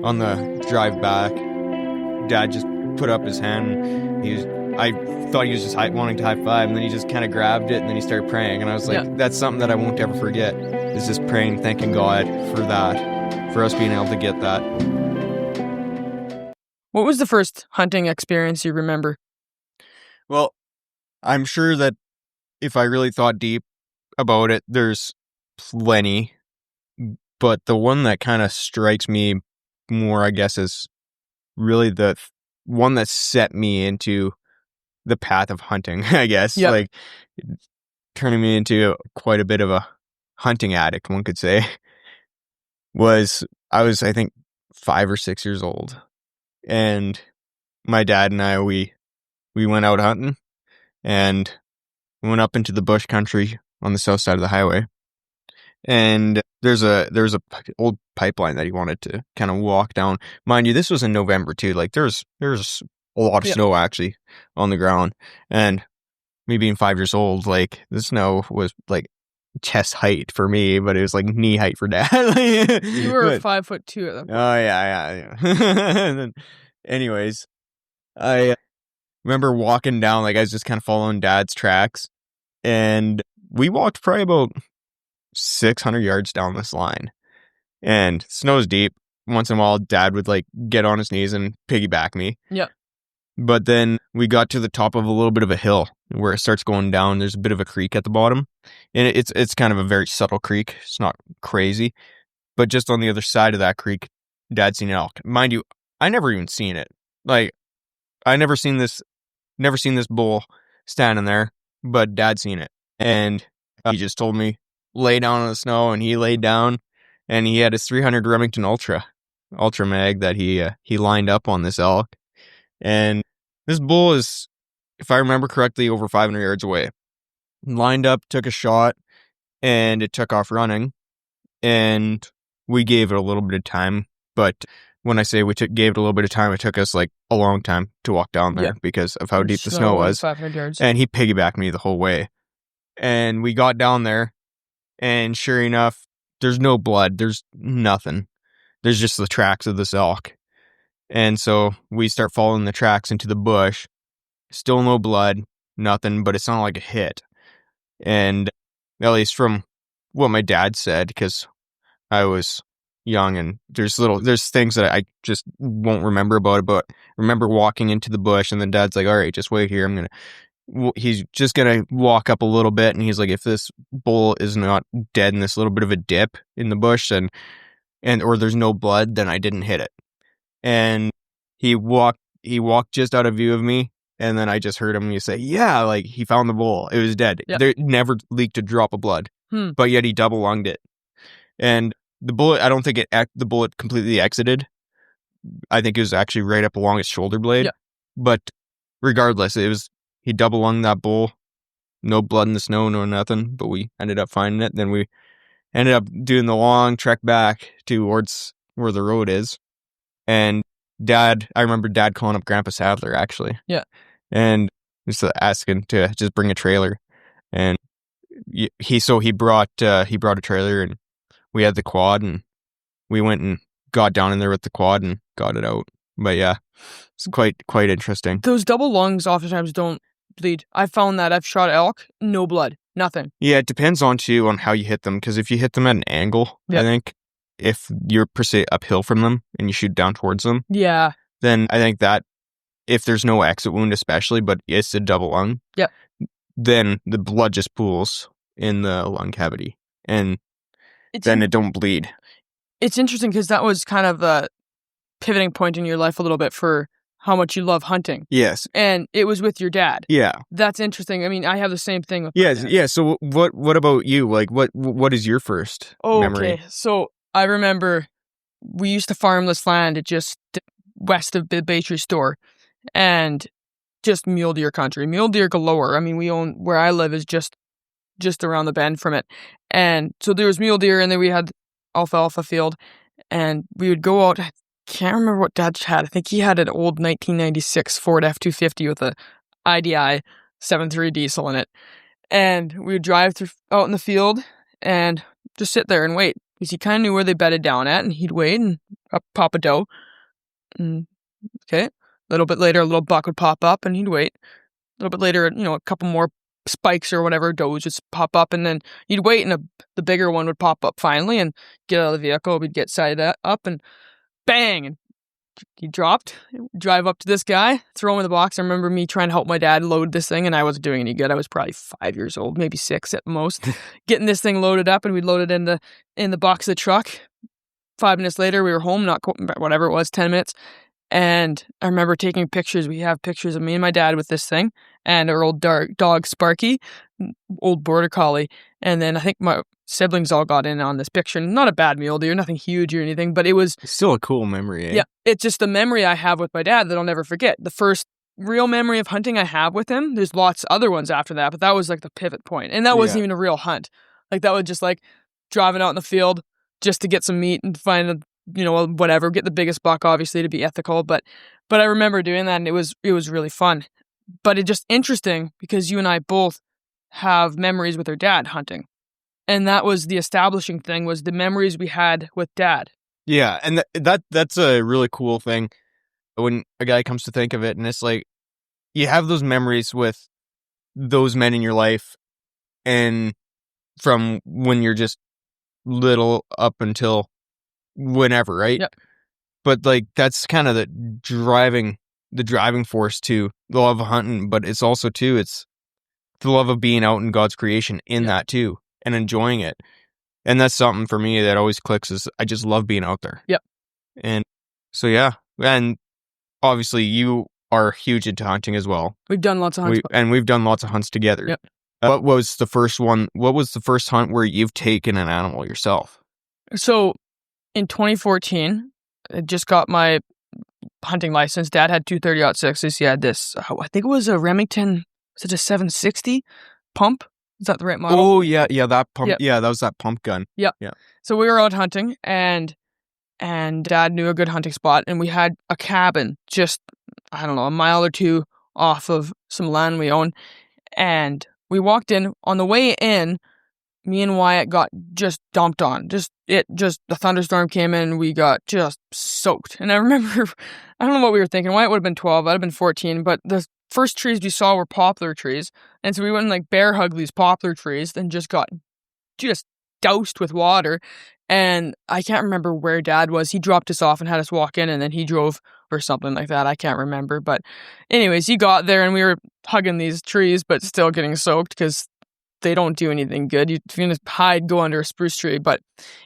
on the drive back, Dad just put up his hand. I thought he was just wanting to high five, and then he just kind of grabbed it, and then he started praying. And I was like, That's something that I won't ever forget. Is just praying, thanking God for that, for us being able to get that. What was the first hunting experience you remember? Well, I'm sure that if I really thought deep about it, there's plenty. But the one that kind of strikes me more, I guess, is really the one that set me into the path of hunting, I guess. Yep. Like, turning me into quite a bit of a hunting addict, one could say, I was, I think, 5 or 6 years old. And my dad and I, we went out hunting, and we went up into the bush country on the south side of the highway. And there's a old pipeline that he wanted to kind of walk down. Mind you, this was in November too. Like there's a lot of snow actually on the ground. And me being 5 years old, like the snow was like chest height for me, but it was like knee height for Dad. You were 5'2" at that point. Oh yeah. And then, anyways, I remember walking down, like I was just kind of following Dad's tracks, and we walked probably about 600 yards down this line, and snow's deep. Once in a while, Dad would like get on his knees and piggyback me. Yeah. But then we got to the top of a little bit of a hill where it starts going down. There's a bit of a creek at the bottom, and it's kind of a very subtle creek. It's not crazy, but just on the other side of that creek, Dad seen an elk. Mind you, I never even seen it. Like I never seen this bull standing there, but Dad seen it, and he just told me lay down in the snow, and he laid down, and he had his 300 Remington Ultra Mag that he lined up on this elk. And this bull is, if I remember correctly, over 500 yards away. Lined up, took a shot, and it took off running. And we gave it a little bit of time. But when I say gave it a little bit of time, it took us like a long time to walk down there because of how deep the snow was. 500 yards. And he piggybacked me the whole way. And we got down there, and sure enough, there's no blood. There's nothing. There's just the tracks of this elk. And so we start following the tracks into the bush. Still no blood, nothing, but it sounded like a hit. And at least from what my dad said, because I was young, and there's things that I just won't remember about it, but I remember walking into the bush, and then Dad's like, all right, just wait here. He's just going to walk up a little bit, and he's like, if this bull is not dead in this little bit of a dip in the bush, or there's no blood, then I didn't hit it. And he walked just out of view of me, and then I just heard him say, yeah, like he found the bull. It was dead. Yep. There never leaked a drop of blood, but yet he double lunged it. And the bullet, I don't think the bullet completely exited. I think it was actually right up along his shoulder blade. Yep. But regardless, he double lunged that bull. No blood in the snow, no nothing, but we ended up finding it. Then we ended up doing the long trek back towards where the road is. And I remember Dad calling up Grandpa Sadler, actually. Yeah. And just asking to just bring a trailer. And he brought a trailer, and we had the quad, and we went and got down in there with the quad and got it out. But yeah, it's quite interesting. Those double lungs oftentimes don't bleed. I've found that. I've shot elk, no blood, nothing. Yeah, it depends on how you hit them, because if you hit them at an angle, I think, if you're per se uphill from them and you shoot down towards them, then I think that if there's no exit wound especially, but it's a double lung, then the blood just pools in the lung cavity, and then it don't bleed. It's interesting because that was kind of a pivoting point in your life a little bit for how much you love hunting. Yes. And it was with your dad. Yeah. That's interesting. I mean, I have the same thing with Yeah. So what about you? Like, what is your first memory? Okay, so I remember we used to farm this land just west of the Baytree store, and just mule deer country, mule deer galore. I mean, where I live is just around the bend from it. And so there was mule deer, and then we had alfalfa field, and we would go out. I can't remember what Dad had. I think he had an old 1996 Ford F-250 with a IDI 7.3 diesel in it. And we would drive out in the field and just sit there and wait. because he kind of knew where they bedded down at, and he'd wait and pop a doe. And, okay, a little bit later, a little buck would pop up, and he'd wait. A little bit later, a couple more spikes or whatever, does just pop up, and then you'd wait, and the bigger one would pop up finally, and get out of the vehicle. We'd get sighted up, and bang, and he dropped. Drive up to this guy, throw him in the box. I remember me trying to help my dad load this thing, and I wasn't doing any good. I was probably 5 years old, maybe 6 at most, getting this thing loaded up, and we'd load it in the box of the truck. 5 minutes later, we were home, not whatever it was, 10 minutes. And I remember taking pictures. We have pictures of me and my dad with this thing and our old dog Sparky, old border collie. And then I think my siblings all got in on this picture. Not a bad mule deer, nothing huge or anything, but it was still a cool memory. Yeah, it's just a memory I have with my dad that I'll never forget. The first real memory of hunting I have with him. There's lots of other ones after that, but that was like the pivot point. And that wasn't even a real hunt. Like that was just like driving out in the field just to get some meat and find whatever, get the biggest buck, obviously, to be ethical. But I remember doing that, and it was really fun. But it's just interesting because you and I both have memories with our dad hunting. And that was the establishing thing, was the memories we had with dad. Yeah, and that's a really cool thing when a guy comes to think of it. And it's like, you have those memories with those men in your life, and from when you're just little up until whenever, right? Yep. But like that's kind of the driving force to the love of hunting, but it's also too, it's the love of being out in God's creation in that too, and enjoying it. And that's something for me that always clicks, is I just love being out there. Yep. And so and obviously you are huge into hunting as well. We've done lots of hunts. We've done lots of hunts together. Yep. What was the first hunt where you've taken an animal yourself? So in 2014, I just got my hunting license. Dad had 2 30-06s. He had this, I think it was a Remington, was it a 760 pump? Is that the right model? Oh, yeah, that pump. Yep. Yeah, that was that pump gun. Yeah. So we were out hunting, and Dad knew a good hunting spot, and we had a cabin just, I don't know, a mile or two off of some land we own. And we walked in. On the way in, me and Wyatt got just dumped on. The thunderstorm came in, we got just soaked. And I remember, I don't know what we were thinking. Wyatt would have been 12, I'd have been 14, but the first trees we saw were poplar trees. And so we went and like bear hugged these poplar trees and just got doused with water. And I can't remember where Dad was. He dropped us off and had us walk in, and then he drove or something like that. I can't remember. But anyways, he got there and we were hugging these trees, but still getting soaked because they don't do anything good. If you're going to hide, go under a spruce tree. But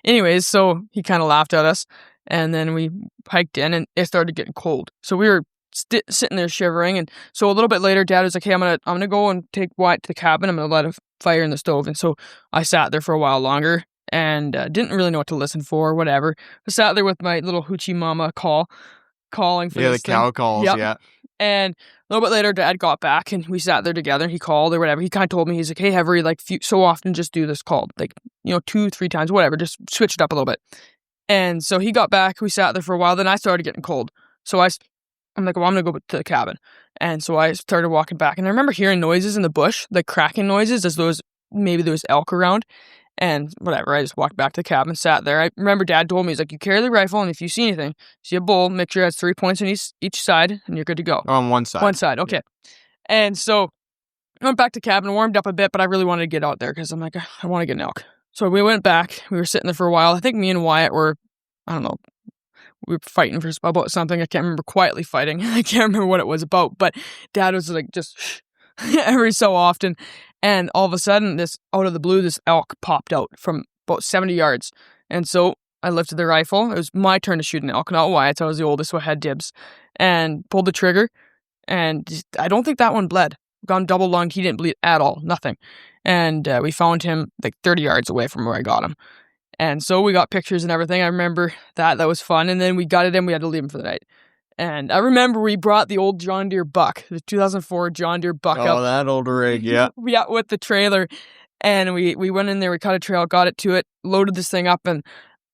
anyways, so he kind of laughed at us. And then we hiked in, and it started getting cold. So we were sitting there shivering. And so a little bit later, Dad was like, hey, I'm gonna go and take Wyatt to the cabin. I'm going to light a fire in the stove. And so I sat there for a while longer and didn't really know what to listen for or whatever. I sat there with my little hoochie mama calling for this the cow thing. calls, Yep. Yeah. And a little bit later, Dad got back, and we sat there together. He called or whatever. He kind of told me, he's like, hey, Hevery, like, so often just do this call. Like, 2-3 times, whatever. Just switch it up a little bit. And so he got back. We sat there for a while. Then I started getting cold. So I'm like, well, I'm going to go to the cabin. And so I started walking back. And I remember hearing noises in the bush, like cracking noises, as maybe there was elk around. And whatever, I just walked back to the cabin, sat there. I remember Dad told me, he's like, you carry the rifle, and if you see anything, see a bull, make sure it has 3 points on each side, and you're good to go. On one side. One side, okay. Yeah. And so I went back to cabin, warmed up a bit, but I really wanted to get out there because I'm like, I want to get an elk. So we went back. We were sitting there for a while. I think me and Wyatt were, I don't know, we were fighting about something. I can't remember, quietly fighting. I can't remember what it was about, but Dad was like, just every so often. And all of a sudden, out of the blue, this elk popped out from about 70 yards. And so I lifted the rifle. It was my turn to shoot an elk, not Wyatt's. I was the oldest, so I had dibs. And pulled the trigger. And I don't think that one bled. Gone double lunged. He didn't bleed at all. Nothing. And we found him like 30 yards away from where I got him. And so we got pictures and everything. I remember that. That was fun. And then we got it in. We had to leave him for the night. And I remember we brought the old John Deere buck, the 2004 John Deere buck up. Oh, that old rig, yeah. Yeah, with the trailer. And we went in there, we cut a trail, got it to it, loaded this thing up, and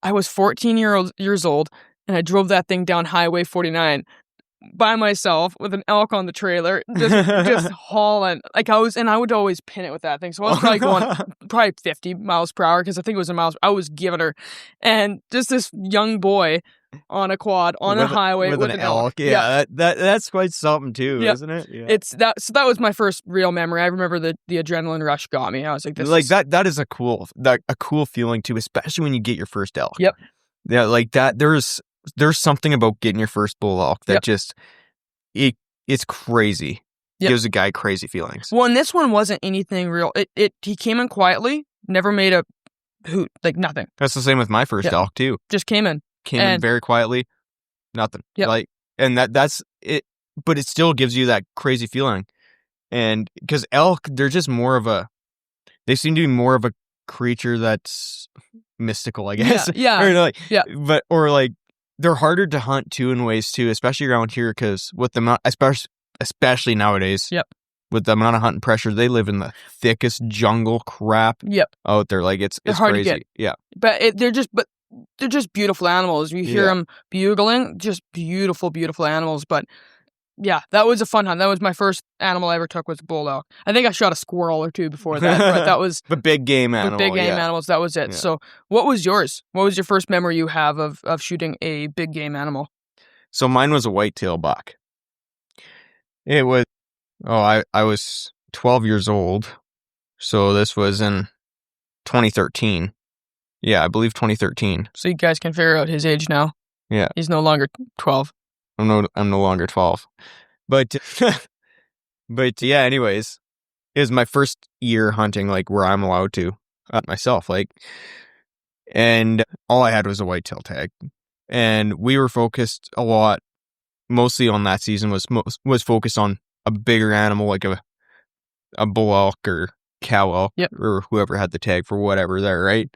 I was 14 years old, and I drove that thing down Highway 49 by myself with an elk on the trailer, just hauling. Like I would always pin it with that thing. So I was probably going 50 miles per hour because I think it was a miles. I was giving her, and just this young boy on a quad on a highway with an elk. Yeah, that's quite something too, isn't it? Yeah. It's that. So that was my first real memory. I remember the adrenaline rush got me. I was like, that is a cool feeling too, especially when you get your first elk. Yep. Yeah, like that. There's something about getting your first bull elk that just it's crazy. Gives a guy crazy feelings. Well, and this one wasn't anything real. He came in quietly, never made a hoot, like nothing. That's the same with my first elk too. Just came in very quietly, nothing. Yep. Like, and that's it. But it still gives you that crazy feeling, and because elk, they seem to be more of a creature that's mystical, I guess. Yeah. Or like they're harder to hunt too in ways too, especially around here because with the amount, especially nowadays. Yep. With the amount of hunting pressure, they live in the thickest jungle crap. Out there, like it's hard crazy. To get. Yeah. But they're just beautiful animals. You hear them bugling, just beautiful, beautiful animals. But yeah, that was a fun hunt. That was my first animal I ever took was a bull elk. I think I shot a squirrel or two before that, but that was the big game animal. Big game animals. That was it. Yeah. So, what was yours? What was your first memory you have of shooting a big game animal? So mine was a whitetail buck. It was. I was 12 years old, so this was in 2013. Yeah, I believe 2013. So you guys can figure out his age now. Yeah, he's no longer 12. I'm no longer 12, but yeah. Anyways, it was my first year hunting, like where I'm allowed to hunt myself, like, and all I had was a whitetail tag, and we were focused a lot, mostly on that season was focused on a bigger animal like a bull elk or cow elk or whoever had the tag for whatever there, right?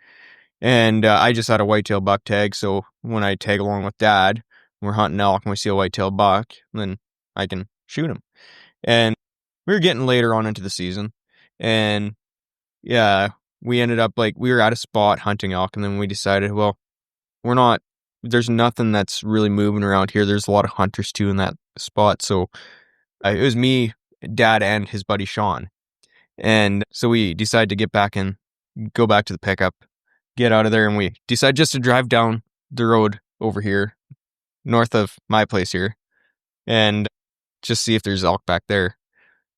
And I just had a whitetail buck tag, so when I tag along with Dad, we're hunting elk and we see a whitetail buck, then I can shoot him. And we were getting later on into the season, and yeah, we ended up like we were at a spot hunting elk, and then we decided, well, there's nothing that's really moving around here. There's a lot of hunters too in that spot, so it was me, Dad, and his buddy Sean. And so we decided to get back and go back to the pickup, get out of there, and we decided just to drive down the road over here, north of my place here, and just see if there's elk back there.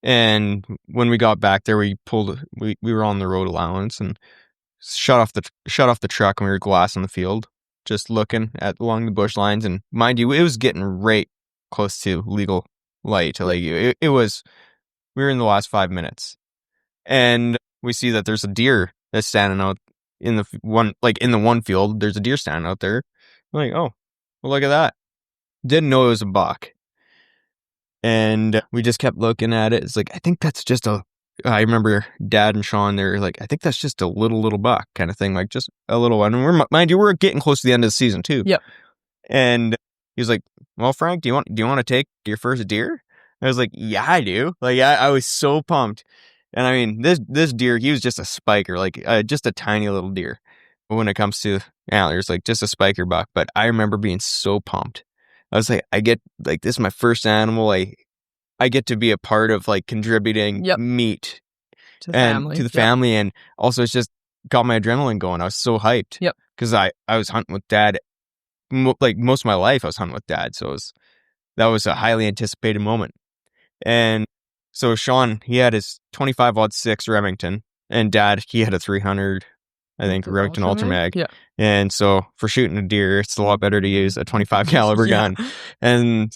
And when we got back there, we were on the road allowance and shut off the truck, and we were glassing the field, just looking along the bush lines. And mind you, it was getting right close to legal light. Like it was, we were in the last 5 minutes, and we see that there's a deer that's standing out in the one field. There's a deer standing out there. I'm like, oh, well, look at that. Didn't know it was a buck, and we just kept looking at it. It's like, I think that's just I remember Dad and Sean, they're like, I think that's just a little buck kind of thing, like just a little one. And mind you, we're getting close to the end of the season too. Yep. And he was like, well, Frank, do you want to take your first deer? I was like, yeah, I do. Like, I was so pumped. And I mean, this deer, he was just a spiker, like just a tiny little deer. When it comes to antlers, like just a spiker buck. But I remember being so pumped. I was like, this is my first animal. I get to be a part of like contributing meat to the family. And also it's just got my adrenaline going. I was so hyped. Yep. Because I was hunting with Dad. Like most of my life I was hunting with Dad. So that was a highly anticipated moment. And so Sean, he had his 25-06 Remington, and Dad, he had a 300, I think, Remington Ultramag. Yeah. And so for shooting a deer, it's a lot better to use a 25 caliber gun. And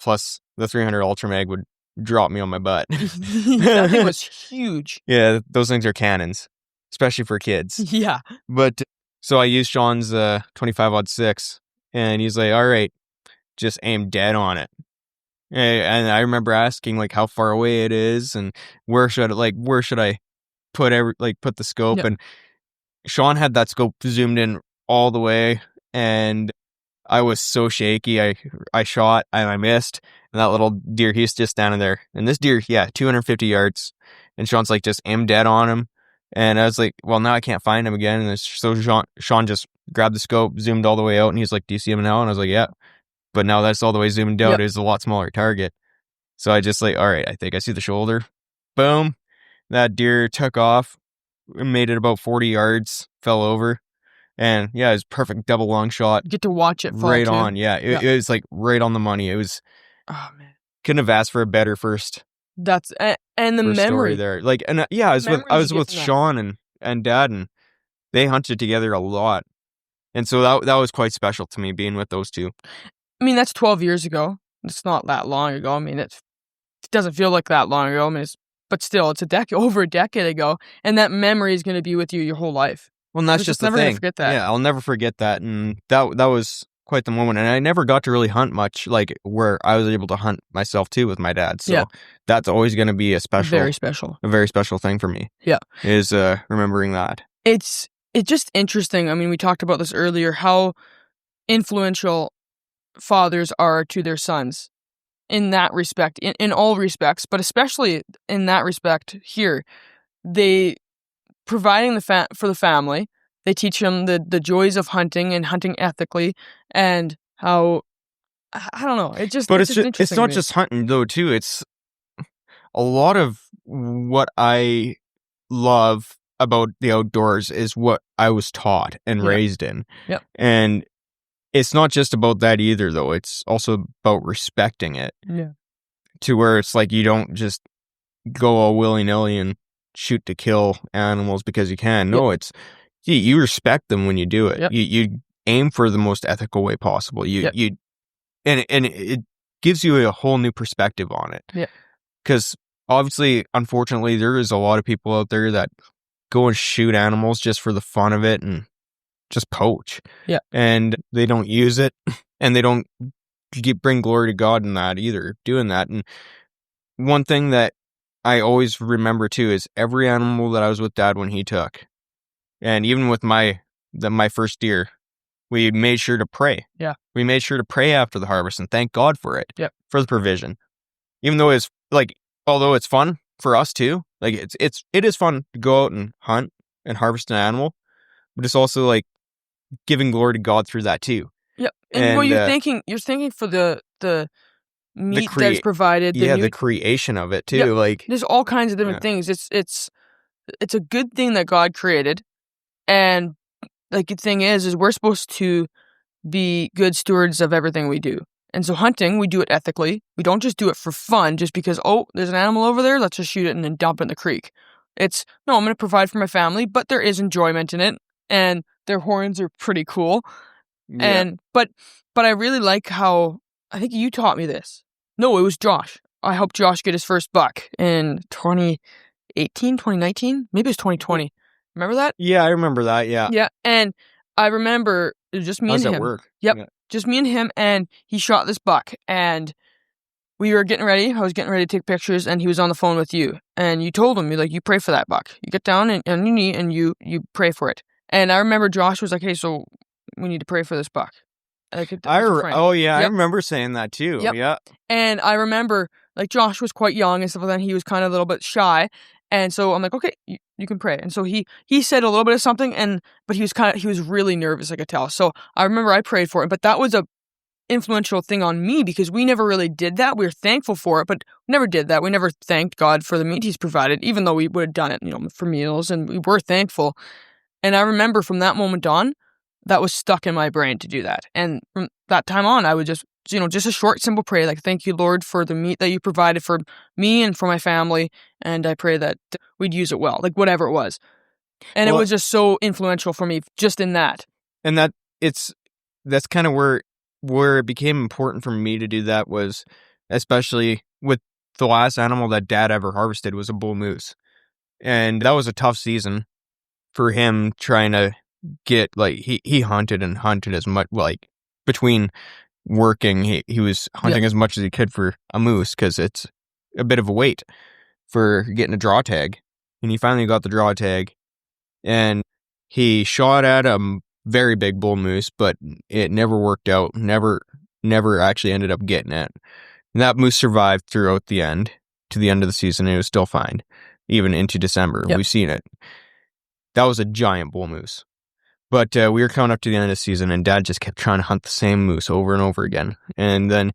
plus the 300 Ultramag would drop me on my butt. That thing was huge. Yeah, those things are cannons, especially for kids. Yeah. But so I used Sean's 25-06, and he's like, all right, just aim dead on it. And I remember asking like how far away it is and where should I put the scope. And Sean had that scope zoomed in all the way, and I was so shaky. I shot and I missed, and that little deer, he's just standing there. And this deer, 250 yards, and Sean's like, just aim dead on him. And I was like, well, now I can't find him again. And so Sean just grabbed the scope, zoomed all the way out, and he's like, do you see him now? And I was like, yeah. but now that's all the way zoomed out. Yep. It was a lot smaller target. So I just like, all right, I think I see the shoulder. Boom. That deer took off, made it about 40 yards, fell over. And yeah, it was perfect double long shot. You get to watch it fall Right too. on. Yeah. It was like right on the money. It was, Oh man, couldn't have asked for a better first that's and the story memory there. Like, and yeah, I was Memories I you was get with from that. Sean and Dad, and they hunted together a lot. And so that was quite special to me, being with those two. I mean, that's 12 years ago. It's not that long ago. I mean, it doesn't feel like that long ago. I mean, but still, it's over a decade ago, and that memory is going to be with you your whole life. Well, and that's We're just the never gonna thing. forget that. Yeah, I'll never forget that. And that was quite the moment. And I never got to really hunt much, like where I was able to hunt myself too with my dad. So Yeah. that's always going to be a Very special. very special thing for me. Yeah. Is remembering that. It's just interesting. I mean, we talked about this earlier, how influential fathers are to their sons in that respect, in all respects, but especially in that respect here. They providing for the family. They teach them the joys of hunting and hunting ethically, and how I don't know. It's just interesting. It's not just hunting though too. It's a lot of what I love about the outdoors is what I was taught and raised in. Yep. And it's not just about that either though. It's also about respecting it. Yeah. To where it's like you don't just go all willy-nilly and shoot to kill animals because you can. No, it's you respect them when you do it. Yep. You aim for the most ethical way possible. And it gives you a whole new perspective on it. Yeah. Because obviously, unfortunately, there is a lot of people out there that go and shoot animals just for the fun of it and just poach. Yeah. And they don't use it, and they don't bring glory to God in that either, doing that. And one thing that I always remember too is every animal that I was with Dad when he took, and even with my first deer, we made sure to pray. Yeah. We made sure to pray after the harvest and thank God for it. Yep. For the provision. Even though it's like, although it's fun for us too, like it is fun to go out and hunt and harvest an animal, but it's also like giving glory to God through that too. Yep. And what you're thinking for the meat that's provided. The creation of it too. Yep. Like there's all kinds of different things. It's a good thing that God created, and like the thing is we're supposed to be good stewards of everything we do. And so hunting, we do it ethically. We don't just do it for fun, just because there's an animal over there, let's just shoot it and then dump it in the creek. It's no, I'm going to provide for my family, but there is enjoyment in it, and their horns are pretty cool. Yeah. And but I really like how, I think you taught me this. No, it was Josh. I helped Josh get his first buck in 2018, 2019, maybe it was 2020. Remember that? Yeah, I remember that. Yeah. Yeah, and I remember it was just me and him. At work? Yep, yeah. Just me and him, and he shot this buck, and we were getting ready. I was getting ready to take pictures, and he was on the phone with you, and you told him, you pray for that buck. You get down on your knee and you pray for it. And I remember Josh was like, "Hey, so we need to pray for this buck." I remember saying that too. Yep. Yeah. And I remember, like, Josh was quite young and stuff like that. He was kind of a little bit shy. And so I'm like, okay, you can pray. And so he said a little bit of something, but he was really nervous, I could tell. So I remember I prayed for him, but that was a influential thing on me because we never really did that. We were thankful for it, but we never did that. We never thanked God for the meat he's provided, even though we would have done it, for meals, and we were thankful. And I remember from that moment on, that was stuck in my brain to do that. And from that time on, I would just a short, simple prayer, like, thank you, Lord, for the meat that you provided for me and for my family. And I pray that we'd use it well, like whatever it was. And it was just so influential for me just in that. And that's kind of where it became important for me to do that, was especially with the last animal that Dad ever harvested was a bull moose. And that was a tough season for him, trying to get, like, he hunted as much, like, between working, he was hunting as much as he could for a moose, because it's a bit of a wait for getting a draw tag. And he finally got the draw tag, and he shot at a very big bull moose, but it never worked out, never actually ended up getting it. And that moose survived throughout the end of the season, and it was still fine even into December. Yep. We've seen it. That was a giant bull moose. But we were coming up to the end of the season, and Dad just kept trying to hunt the same moose over and over again. And then,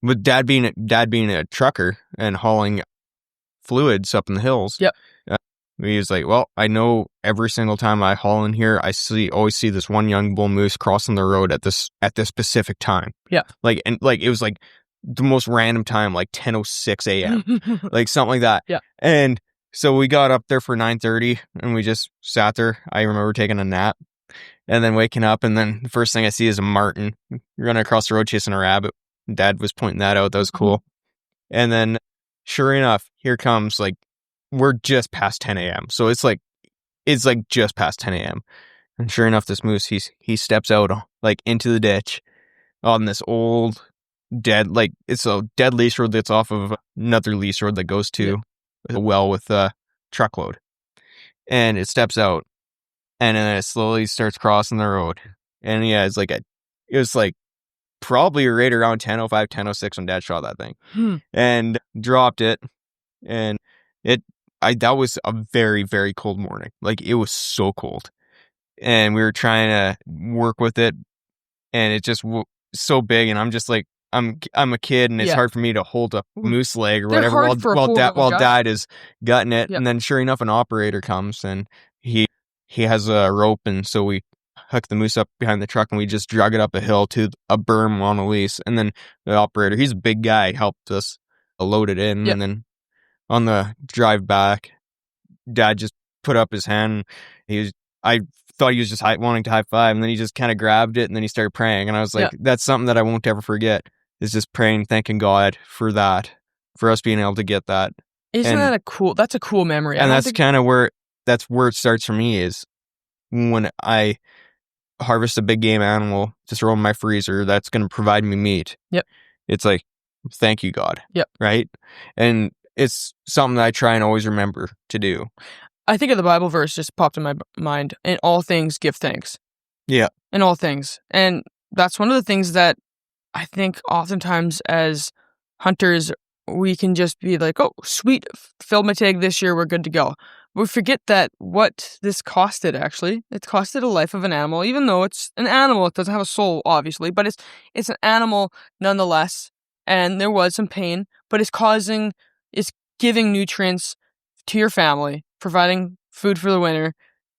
with Dad being a trucker and hauling fluids up in the hills, Yep. he was like, "Well, I know every single time I haul in here, I always see this one young bull moose crossing the road at this specific time." Yeah. It was like the most random time, like 10:06 a.m., like something like that. Yeah. And so we got up there for 9:30, and we just sat there. I remember taking a nap, and then waking up, and then the first thing I see is a marten running across the road chasing a rabbit. Dad was pointing that out. That was cool. And then, sure enough, here comes, like, we're just past 10 a.m. So it's like just past 10 a.m. And sure enough, this moose, he steps out, like, into the ditch on this old it's a dead lease road that's off of another lease road that goes to a well with a truckload. And it steps out, and then it slowly starts crossing the road. And yeah, it was like probably right around 10:05, 10:06 when Dad shot that thing. And dropped it. And that was a very, very cold morning. Like, it was so cold. And we were trying to work with it, and it just so big, and I'm just like, I'm a kid, and it's hard for me to hold a moose leg or They're whatever hard for a while Dad is gutting it. Yep. And then sure enough, an operator comes, and he has a rope, and so we hook the moose up behind the truck, and we just drug it up a hill to a berm on a lease. And then the operator, he's a big guy, helped us load it in. Yep. And then on the drive back, Dad just put up his hand. I thought he was just wanting to high five, and then he just kind of grabbed it, and then he started praying. And I was like, that's something that I won't ever forget, is just praying, thanking God for that, for us being able to get that. Isn't that's a cool memory. And that's kind of where it starts for me, is when I harvest a big game animal to throw in my freezer that's going to provide me meat. Yep. It's like, thank you, God. Yep. Right? And it's something that I try and always remember to do. I think of the Bible verse just popped in my mind. In all things, give thanks. Yeah. In all things. And that's one of the things that I think oftentimes as hunters, we can just be like, oh, sweet, filled my tag this year, we're good to go. We forget that what this costed, actually. It costed a life of an animal, even though it's an animal. It doesn't have a soul, obviously, but it's an animal nonetheless. And there was some pain, but it's giving nutrients to your family, providing food for the winter,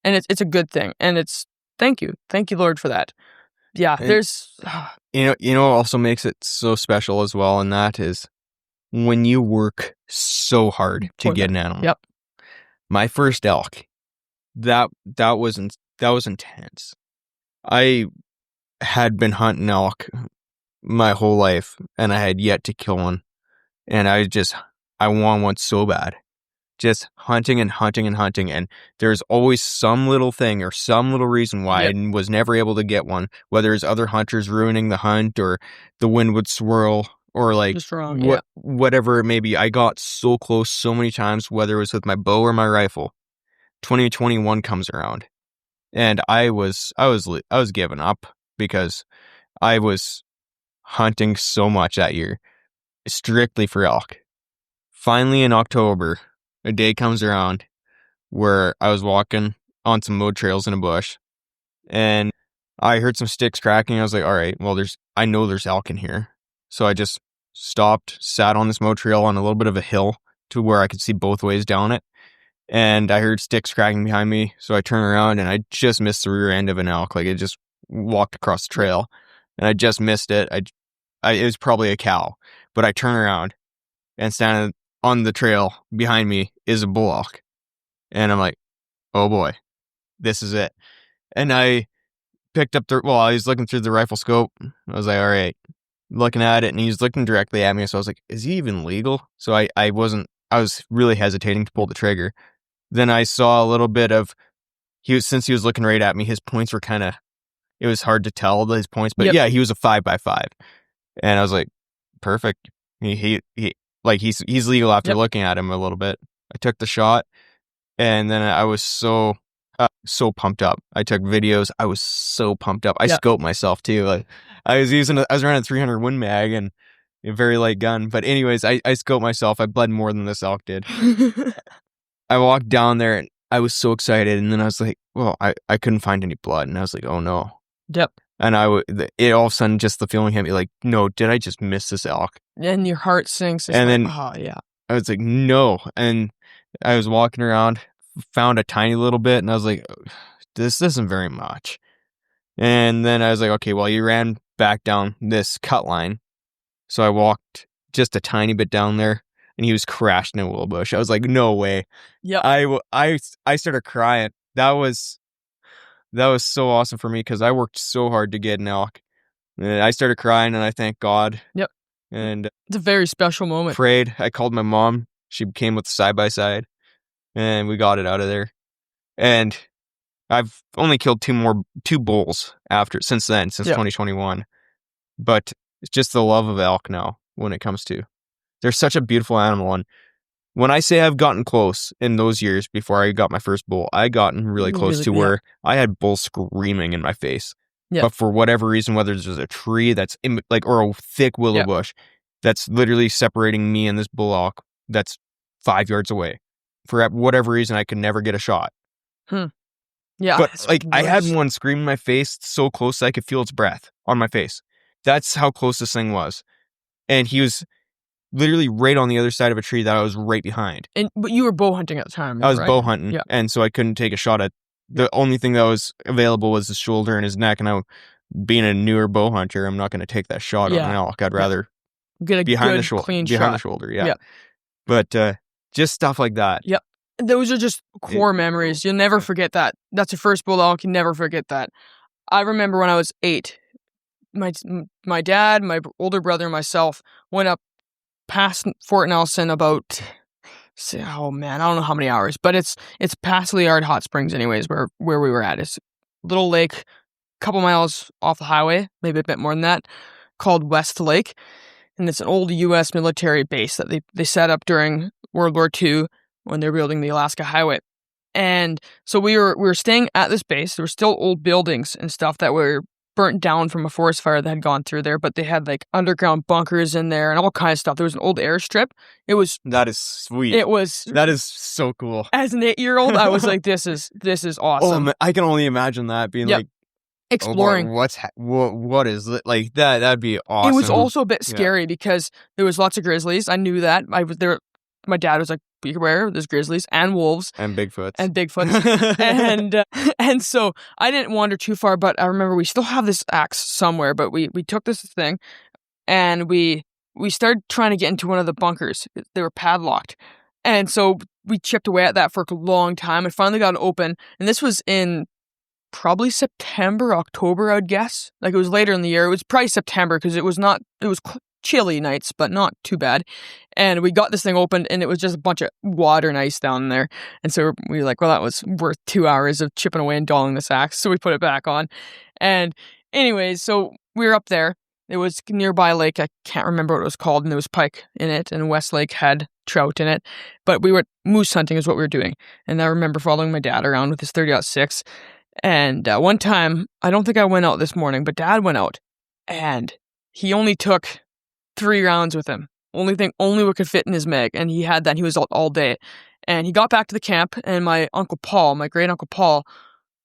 and it's a good thing. And it's thank you, Lord, for that. Yeah, And there's you know what also makes it so special as well, and that is when you work so hard to get an animal. Yep. My first elk, that was intense. I had been hunting elk my whole life, and I had yet to kill one, and I want one so bad. Just hunting and hunting and hunting, and there's always some little thing or some little reason why I was never able to get one, whether it's other hunters ruining the hunt, or the wind would swirl, or like just wrong. Whatever it may be. I got so close so many times, whether it was with my bow or my rifle. 2021 comes around, and I was giving up, because I was hunting so much that year, strictly for elk. Finally, in October, a day comes around where I was walking on some mud trails in a bush, and I heard some sticks cracking. I was like, all right, well, I know there's elk in here. So I just stopped, sat on this mud trail on a little bit of a hill to where I could see both ways down it. And I heard sticks cracking behind me. So I turned around, and I just missed the rear end of an elk. Like, it just walked across the trail, and I just missed it. It was probably a cow, but I turn around, and standing on the trail behind me is a bull elk. And I'm like, oh boy, this is it. And I picked up I was looking through the rifle scope. I was like, all right, looking at it, and he's looking directly at me. So I was like, is he even legal? So I was really hesitating to pull the trigger. Then I saw a little bit of, since he was looking right at me, his points were it was hard to tell his points, but yeah, he was a 5x5. And I was like, perfect. He's legal after looking at him a little bit. I took the shot, and then I was so pumped up. I took videos. I was so pumped up. I scoped myself too. Like, I was running a 300 Win Mag and a very light gun. But anyways, I scoped myself. I bled more than this elk did. I walked down there, and I was so excited, and then I was like, well, I couldn't find any blood, and I was like, oh no. Yep. And it all of a sudden, just the feeling hit me like, no, did I just miss this elk? And your heart sinks. It's And like, then oh yeah. I was like, no. And I was walking around, found a tiny little bit, and I was like, this isn't very much. And then I was like, okay, well, you ran back down this cut line. So I walked just a tiny bit down there, and he was crashed in a willow bush. I was like, no way. Yep. I started crying. That was so awesome for me because I worked so hard to get an elk. And I started crying, and I thanked God. Yep. And it's a very special moment. Prayed. I called my mom. She came with side-by-side, and we got it out of there. And I've only killed two bulls since 2021. But it's just the love of elk now when it comes to. They're such a beautiful animal. And when I say I've gotten close in those years before I got my first bull, I gotten really close to where I had bulls screaming in my face. Yeah. But for whatever reason, whether there's a tree that's or a thick willow bush that's literally separating me and this bull elk that's 5 yards away, for whatever reason, I could never get a shot. Yeah. But I had one scream in my face so close I could feel its breath on my face. That's how close this thing was. And he was literally right on the other side of a tree that I was right behind. But you were bow hunting at the time, I was bow hunting, and so I couldn't take a shot at. The only thing that was available was his shoulder and his neck, and being a newer bow hunter, I'm not going to take that shot on an elk. I'd rather get a behind clean shot. Behind the shoulder, yeah. But just stuff like that. Yep. Those are just core memories. You'll never forget that. That's your first bull elk. You never forget that. I remember when I was 8, my dad, my older brother, and myself went up past Fort Nelson about, oh man, I don't know how many hours, but it's past Liard Hot Springs anyways, where we were at. It's a little lake, a couple miles off the highway, maybe a bit more than that, called West Lake. And it's an old U.S. military base that they set up during World War II when they were building the Alaska Highway. And so we were staying at this base. There were still old buildings and stuff that were burnt down from a forest fire that had gone through there, but they had underground bunkers in there and all kinds of stuff. There was an old airstrip. That is sweet. That is so cool. As an 8-year-old, I was like, this is awesome. Oh, I can only imagine that being exploring. What is it like that? That'd be awesome. It was also a bit scary because there was lots of grizzlies. I knew that. I was there. My dad was like, be aware, there's grizzlies and wolves. And Bigfoots. and so I didn't wander too far, but I remember we still have this axe somewhere, but we took this thing and we started trying to get into one of the bunkers. They were padlocked. And so we chipped away at that for a long time and finally got it open. And this was in probably September, October, I'd guess. It was later in the year. It was probably September because it was chilly nights, but not too bad. And we got this thing opened and it was just a bunch of water and ice down there. And so we were like, well, that was worth 2 hours of chipping away and dolling this axe. So we put it back on. And anyways, so we were up there. It was a nearby lake. I can't remember what it was called. And there was pike in it. And West Lake had trout in it. But we were moose hunting is what we were doing. And I remember following my dad around with his 30-06. And one time, I don't think I went out this morning, but Dad went out. And he only took 3 rounds with him. Only what could fit in his mag. And he had that. And he was out all day. And he got back to the camp. And my Uncle Paul, my great Uncle Paul,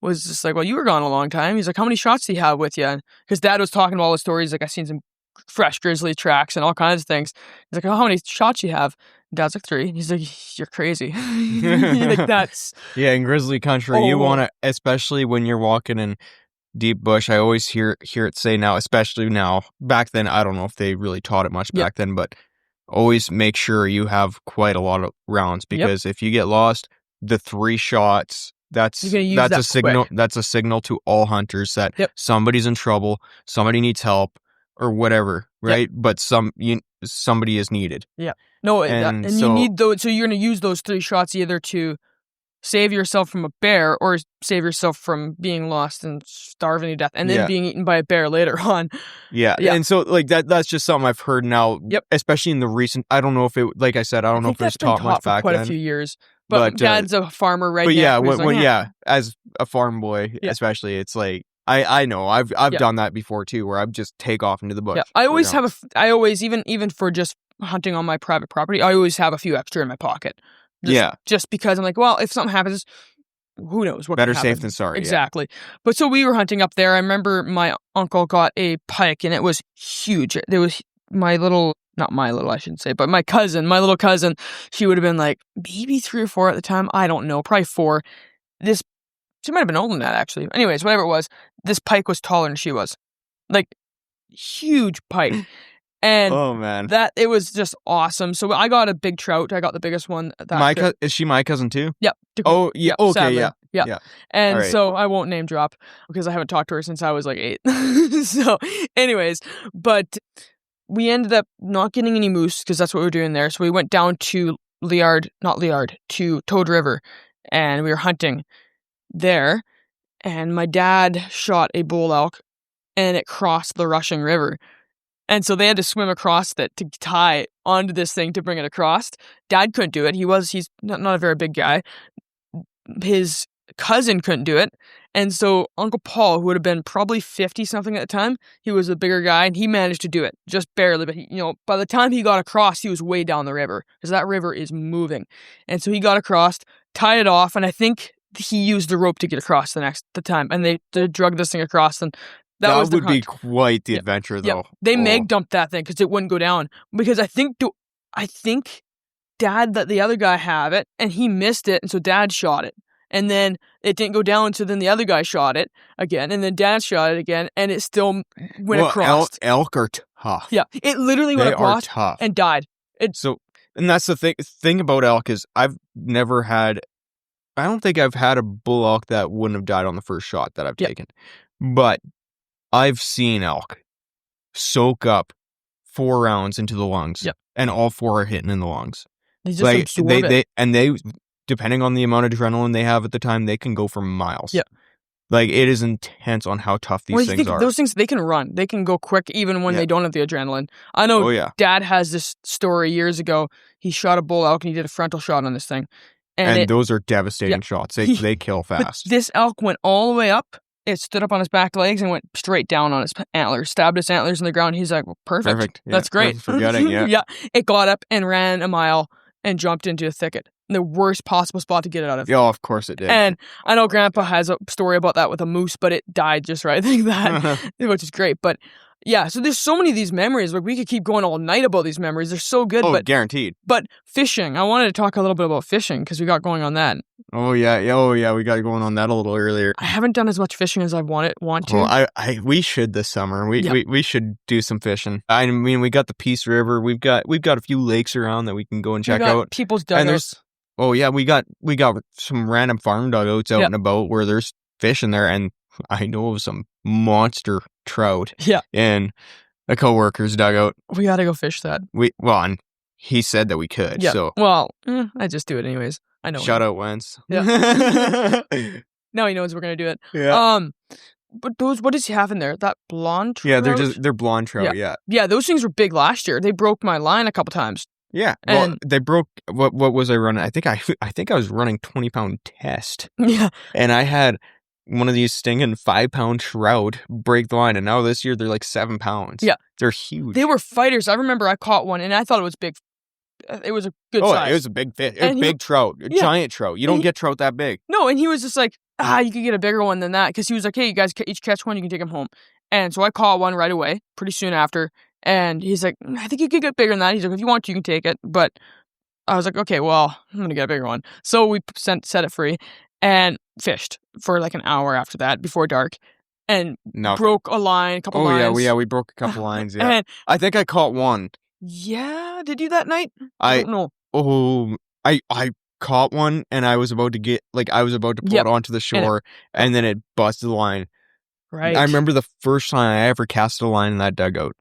was just like, well, you were gone a long time. He's like, how many shots do you have with you? And his dad was talking about all the stories. Like, I seen some fresh grizzly tracks and all kinds of things. He's like, oh, how many shots you have? And Dad's like, 3. He's like, you're crazy. Like, that's... Yeah, in grizzly country, you want to, especially when you're walking in deep bush, I always hear it say now, especially now. Back then, I don't know if they really taught it much back then, but always make sure you have quite a lot of rounds because if you get lost, the 3 shots... That's a signal. Quick. That's a signal to all hunters that somebody's in trouble, somebody needs help, or whatever, right? But somebody is needed. Yeah. No, and you need those. So you're going to use those 3 shots either to save yourself from a bear or save yourself from being lost and starving to death, and then being eaten by a bear later on. Yeah. And so that's just something I've heard now, especially in the recent. I don't know if it, like I said, I don't know if it was taught much back then. Quite a few years. But Dad's a farmer, right? But as a farm boy, especially, it's like I know I've done that before too, where I just take off into the bush. Yeah. I always even for just hunting on my private property, I always have a few extra in my pocket. Just because I'm like, well, if something happens, who knows what Better could safe happen. than sorry. Exactly. But so we were hunting up there. I remember my uncle got a pike, and it was huge. There was not my little, I shouldn't say, but my little cousin, she would have been like maybe 3 or 4 at the time. I don't know, probably 4. She might have been older than that, actually. Anyways, whatever it was, this pike was taller than she was. Like, huge pike. And Oh man, it was just awesome. So I got a big trout. I got the biggest one. Is she my cousin too? Yep. Oh yeah. Okay. Sadly. Yeah. And Right. so I won't name drop because I haven't talked to her since I was like 8. So, anyways, but we ended up not getting any moose because that's what we were doing there. So we went down to to Toad River, and we were hunting there. And my dad shot a bull elk, and it crossed the rushing river. And so they had to swim across it to tie onto this thing to bring it across. Dad couldn't do it. He's not a very big guy. His cousin couldn't do it. And so Uncle Paul, who would have been probably 50-something at the time, he was a bigger guy, and he managed to do it, just barely. But by the time he got across, he was way down the river, because that river is moving. And so he got across, tied it off, and I think he used the rope to get across the time. And they drug this thing across, and that would be quite the adventure, though. They mag dumped that thing because it wouldn't go down. Because I think Dad let the other guy have it, and he missed it, and so Dad shot it. And then it didn't go down, so then the other guy shot it again, and then Dad shot it again, and it still went across. Elk are tough. Yeah, it literally went across and died. And that's the thing about elk is I don't think I've had a bull elk that wouldn't have died on the first shot that I've taken. But I've seen elk soak up 4 rounds into the lungs, and all 4 are hitting in the lungs. They just absorb it. They, depending on the amount of adrenaline they have at the time, they can go for miles. Yeah. Like, it is intense on how tough these things are. Those things, they can run. They can go quick even when they don't have the adrenaline. I know Dad has this story years ago. He shot a bull elk, and he did a frontal shot on this thing. And those are devastating shots. They kill fast. But this elk went all the way up. It stood up on his back legs and went straight down on his antlers, stabbed his antlers in the ground. He's like, well, perfect. Yeah. That's great. Forgetting, Yeah. It got up and ran a mile and jumped into a thicket. The worst possible spot to get it out of. Yeah, of course it did. And I know Grandpa has a story about that with a moose, but it died just right. I think that, which is great. But yeah, so there's so many of these memories. Like, we could keep going all night about these memories. They're so good. Oh, guaranteed. But fishing, I wanted to talk a little bit about fishing because we got going on that. Oh yeah, we got going on that a little earlier. I haven't done as much fishing as I want to. Well, we should this summer. We should do some fishing. I mean, we got the Peace River. We've got a few lakes around that we can go and check out. People's dugouts. We got some random farm dugouts out and about where there's fish in there, and I know of some monster trout. Yeah. In a coworker's dugout. We got to go fish that. And he said that we could. Yeah. So I just do it anyways. I know. Shout out Wentz. Yeah. Now he knows we're gonna do it. Yeah. But what does he have in there? That blonde trout? Yeah, they're blonde trout. Yeah. Yeah, those things were big last year. They broke my line a couple times. Yeah. Well, they broke. What was I running? I think I was running 20-pound test. Yeah. And I had one of these stinging 5-pound trout break the line, and now this year they're like 7 pounds. Yeah. They're huge. They were fighters. I remember I caught one, and I thought it was big. It was a good size. It was a big fish. It was a big trout. A giant trout. You don't get trout that big. No, and he was just like, you could get a bigger one than that. Because he was like, hey, you guys each catch one, you can take them home. And so I caught one right away, pretty soon after. And he's like, I think you could get bigger than that. He's like, if you want to, you can take it. But I was like, okay, well, I'm going to get a bigger one. So we set it free and fished for like an hour after that, before dark. And broke a line, a couple lines. Oh, yeah, we broke a couple lines, yeah. And I think I caught one. Yeah, did you that night? I don't know. Oh, I caught one, and I was about to pull it onto the shore, and then it busted the line. Right. I remember the first time I ever cast a line in that dugout.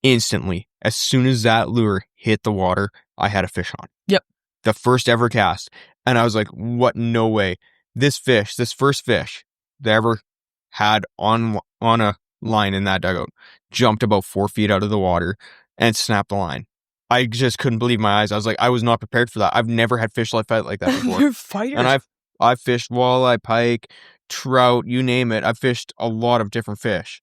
Instantly, as soon as that lure hit the water, I had a fish on. Yep. The first ever cast. And I was like, what? No way. This first fish that I ever had on a line in that dugout, jumped about 4 feet out of the water and snapped the line. I just couldn't believe my eyes. I was like, I was not prepared for that. I've never had fish like that before. They're fighters. And I've fished walleye, pike, trout, you name it. I've fished a lot of different fish.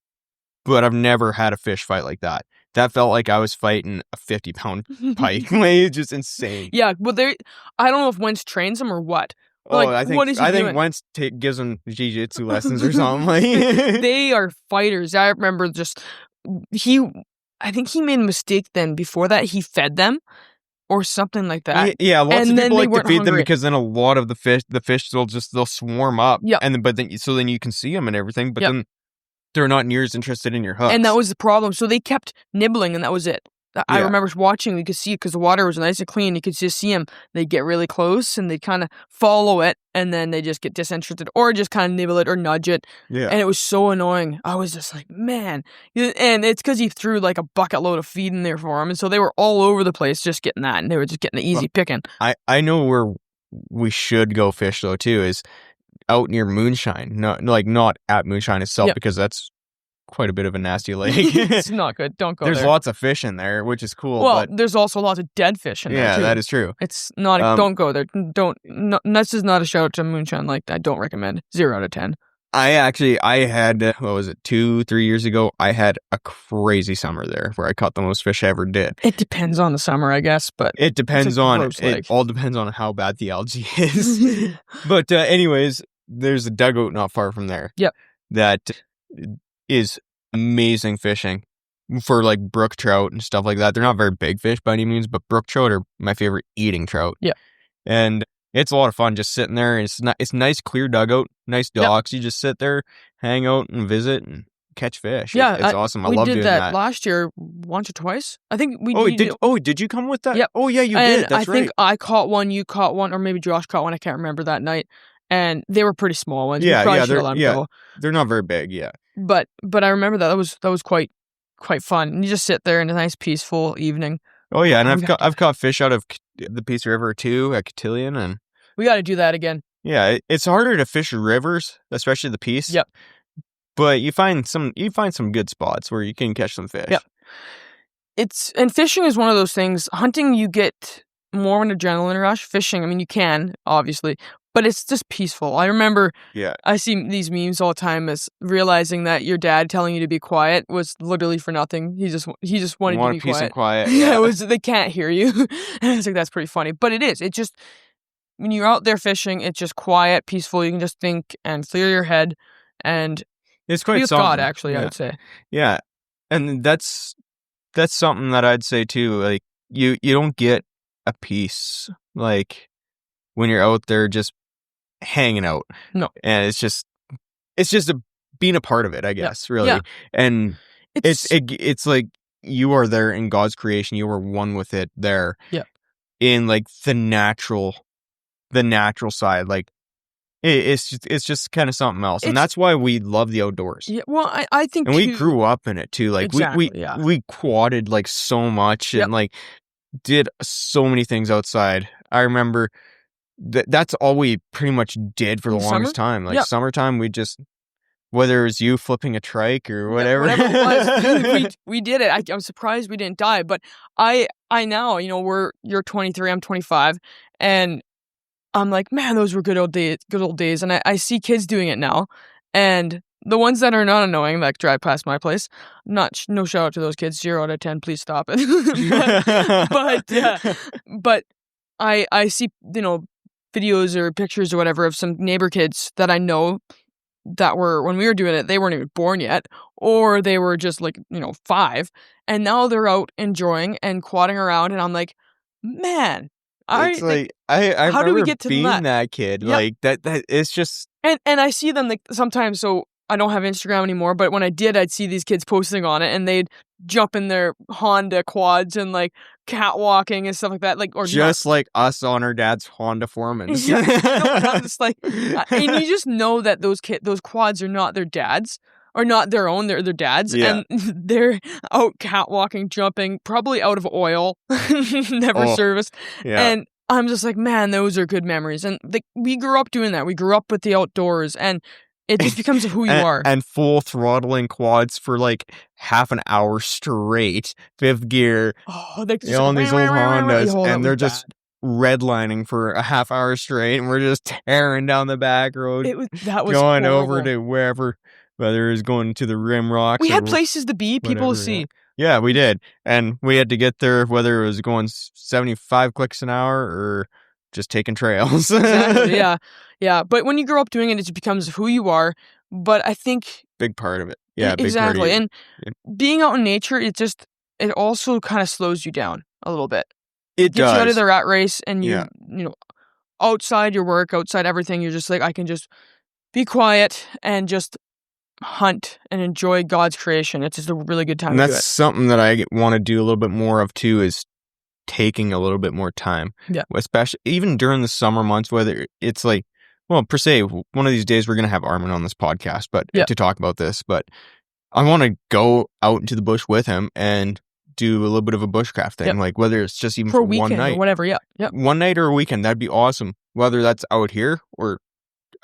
but I've never had a fish fight like that. That felt like I was fighting a 50-pound pike. Like, it's just insane. Yeah, but I don't know if Wentz trains him or what. Oh, Like, I think what is he doing? Wentz gives them jiu-jitsu lessons or something. Like, They are fighters. I remember I think he made a mistake then. Before that, he fed them or something like that. Yeah, lots And of then people they like to weren't feed them hungry. because then a lot of the fish they'll swarm up. Yep. And then you can see them and everything, but Yep. then they're not near as interested in your hooks. And that was the problem. So they kept nibbling, and that was it. I Yeah. remember watching, you could see it because the water was nice and clean. You could just see them. They'd get really close, and they'd kind of follow it, and then they just get disinterested, or just kind of nibble it or nudge it. Yeah. And it was so annoying. I was just like, man. And it's because he threw like a bucket load of feed in there for them, and so they were all over the place just getting that, and they were just getting the easy picking. I know where we should go fish though too is out near Moonshine. Not at Moonshine itself, Yep. because that's quite a bit of a nasty lake. It's not good. Don't go There's there. lots of fish in there, which is cool. Well, but there's also lots of dead fish in there yeah, too. that is true. It's not. Don't go there. This is not a shout out to Moonshine like that. I don't recommend. 0 out of 10. I had, what was it, 2-3 years ago? I had a crazy summer there where I caught the most fish I ever did. It depends on the summer, I guess, but It depends it all depends on how bad the algae is. But anyways, there's a dugout not far from there. Yep. That is amazing fishing for like brook trout and stuff like that. They're not very big fish by any means, but brook trout are my favorite eating trout. Yeah. And it's a lot of fun just sitting there. It's nice, clear dugout, nice docks. Yep. You just sit there, hang out, and visit and catch fish. Yeah, it's awesome. I love doing that. We did that last year once or twice. I think we did. Did you come with that? Yep. Oh, yeah, you did. That's right. I think I caught one, you caught one, or maybe Josh caught one. I can't remember that night. And they were pretty small ones. Yeah, they're not very big. Yeah. But I remember that was quite fun. And you just sit there in a nice peaceful evening. Oh yeah, and I've caught fish out of the Peace River too at Cotillion, and we got to do that again. Yeah, it's harder to fish rivers, especially the Peace. Yep. But you find some good spots where you can catch some fish. Yep. And fishing is one of those things. Hunting, you get more of an adrenaline rush. Fishing, I mean, you can obviously, but it's just peaceful. I remember. Yeah. I see these memes all the time as realizing that your dad telling you to be quiet was literally for nothing. He just wanted you to be peace quiet. And quiet. Yeah, they can't hear you. And I was like, that's pretty funny, but it is. It just when you're out there fishing, it's just quiet, peaceful. You can just think and clear your head, and it's quite something. God, actually, I would say. Yeah, and that's something that I'd say too. Like you don't get a peace like when you're out there just hanging out. No, and it's just being a part of it, I guess. Really, yeah. And it's like you are there in God's creation. You are one with it there. Yeah, in like the natural side, like it's just kind of something else, and that's why we love the outdoors. Yeah, well, I think, and we grew up in it too. Like exactly, we quadded like so much, and like did so many things outside. I remember that's all we pretty much did for the longest time. Like summertime, we just, whether it was you flipping a trike or whatever, whatever it was, we did it. I'm surprised we didn't die, but I now, you're 23, I'm 25, and I'm like, man, those were good old days. And I see kids doing it now, and the ones that are not annoying, like drive past my place, no shout out to those kids. 0 out of 10, please stop it. but I see, videos or pictures or whatever of some neighbor kids that I know that were, when we were doing it, they weren't even born yet, or they were just like, 5, and now they're out enjoying and quadding around, and I'm like, man, I how do we get to being that kid? Yep. Like that it's just, and I see them like sometimes. So I don't have Instagram anymore, but when I did, I'd see these kids posting on it, and they'd jump in their Honda quads and like catwalking and stuff like that, like, or just like us on our dad's Honda Foremans. It's like, and you just know that those quads are not their dad's, or not their own, they're their dad's, and they're out catwalking, jumping, probably out of oil, never serviced, and I'm just like, man, those are good memories, and we grew up doing that. We grew up with the outdoors, and it just becomes who you are. And full throttling quads for like half an hour straight, 5th gear, on these old Hondas, and they're just redlining for a half hour straight, and we're just tearing down the back road, that was going horrible. over to wherever. whether it was going to the rim rocks. We had places to be, people to whatever, see. Yeah, we did. And we had to get there whether it was going 75 clicks an hour or just taking trails. Exactly, yeah. Yeah, but when you grow up doing it, it becomes who you are. But I think... Big part of it. Yeah, exactly. Big part of And being out in nature, it also kind of slows you down a little bit. It gets does. you out of the rat race, and you know, outside your work, outside everything, you're just like, I can just be quiet and just hunt and enjoy God's creation. It's just a really good time And to do it. that's something that I want to do a little bit more of too, is taking a little bit more time. Yeah. Especially even during the summer months, whether it's like, well, per se, one of these days we're going to have Armin on this podcast, but to talk about this, but I want to go out into the bush with him and do a little bit of a bushcraft thing, like whether it's just even for one night or whatever. One night or a weekend, that'd be awesome. Whether that's out here or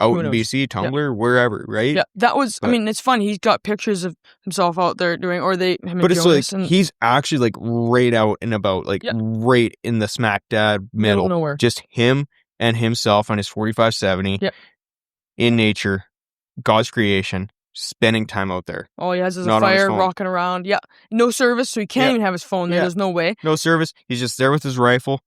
out in BC, Tumblr, wherever, right? Yeah, that was. I mean, it's fun. He's got pictures of himself out there doing, or him and but it's Jonas, like he's actually like right out and about, like right in the smack dab middle nowhere. Just him and himself on his 4570 in nature, God's creation, spending time out there. All he has is a fire, rocking around. Yeah, no service, so he can't even have his phone there. There's no way. No service. He's just there with his rifle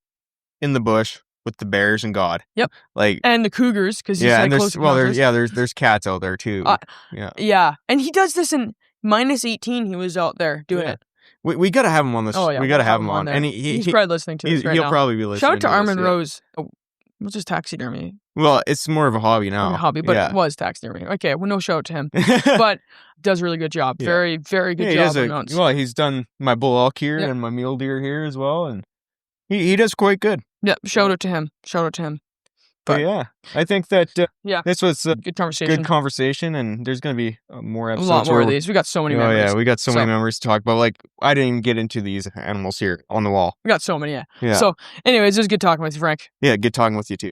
in the bush with the bears and God. Yep. Like, and the cougars, because he's and close to there's cats out there too. Yeah, and he does this in -18. He was out there doing it. We gotta have him on this. Oh, yeah, we gotta have him on. And he's probably listening to this right he'll now. probably be listening. Shout out to Armin this, Rose. Oh, what's his taxidermy? Well, it's more of a hobby now. But it was taxidermy. Okay, well, no shout out to him, but does a really good job. Very, very good job. Well, he's done my bull elk here and my mule deer here as well, and he does quite good. Yeah, shout out to him. But yeah, I think that this was a good conversation. And there's going to be more episodes. A lot more of these. We got so many memories. Yeah, we got so many memories to talk about. Like, I didn't even get into these animals here on the wall. We got so many, yeah. So, anyways, it was good talking with you, Frank. Yeah, good talking with you too.